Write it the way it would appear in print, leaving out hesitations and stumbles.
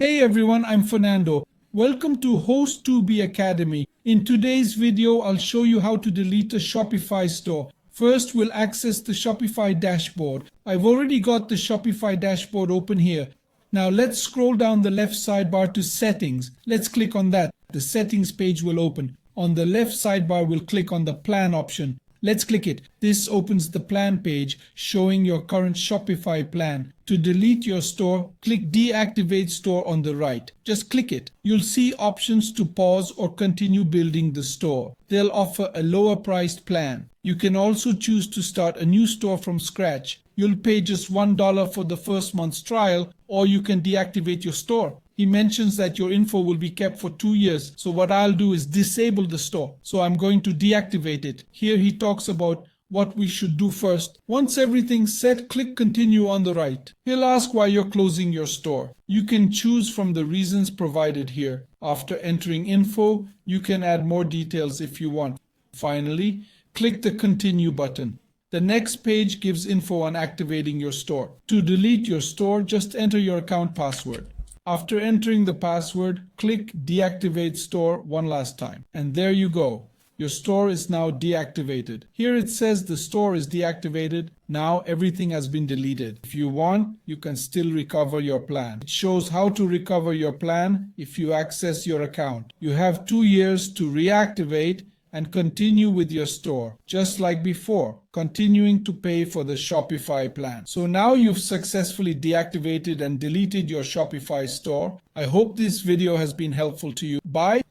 Hey everyone, I'm Fernando. Welcome to Host2B Academy. In today's video, I'll show you how to delete a Shopify store. First, we'll access the Shopify dashboard. I've already got the Shopify dashboard open here. Now let's scroll down the left sidebar to Settings. Let's click on that. The Settings page will open. On the left sidebar, we'll click on the Plan option. Let's click it. This opens the plan page showing your current Shopify plan. To delete your store, click Deactivate Store on the right. Just click it. You'll see options to pause or continue building the store. They'll offer a lower priced plan. You can also choose to start a new store from scratch. You'll pay just $1 for the first month's trial, or you can deactivate your store. He mentions that your info will be kept for 2 years. So what I'll do is disable the store. So I'm going to deactivate it. Here he talks about what we should do first. Once everything's set, click continue on the right. He'll ask why you're closing your store. You can choose from the reasons provided here. After entering info, you can add more details if you want. Finally, click the continue button. The next page gives info on activating your store. To delete your store, just enter your account password. After entering the password, click Deactivate Store one last time. And there you go. Your store is now deactivated. Here it says the store is deactivated. Now everything has been deleted. If you want, you can still recover your plan. It shows how to recover your plan if you access your account. You have 2 years to reactivate and continue with your store, just like before, continuing to pay for the Shopify plan. So now you've successfully deactivated and deleted your Shopify store. I hope this video has been helpful to you. Bye.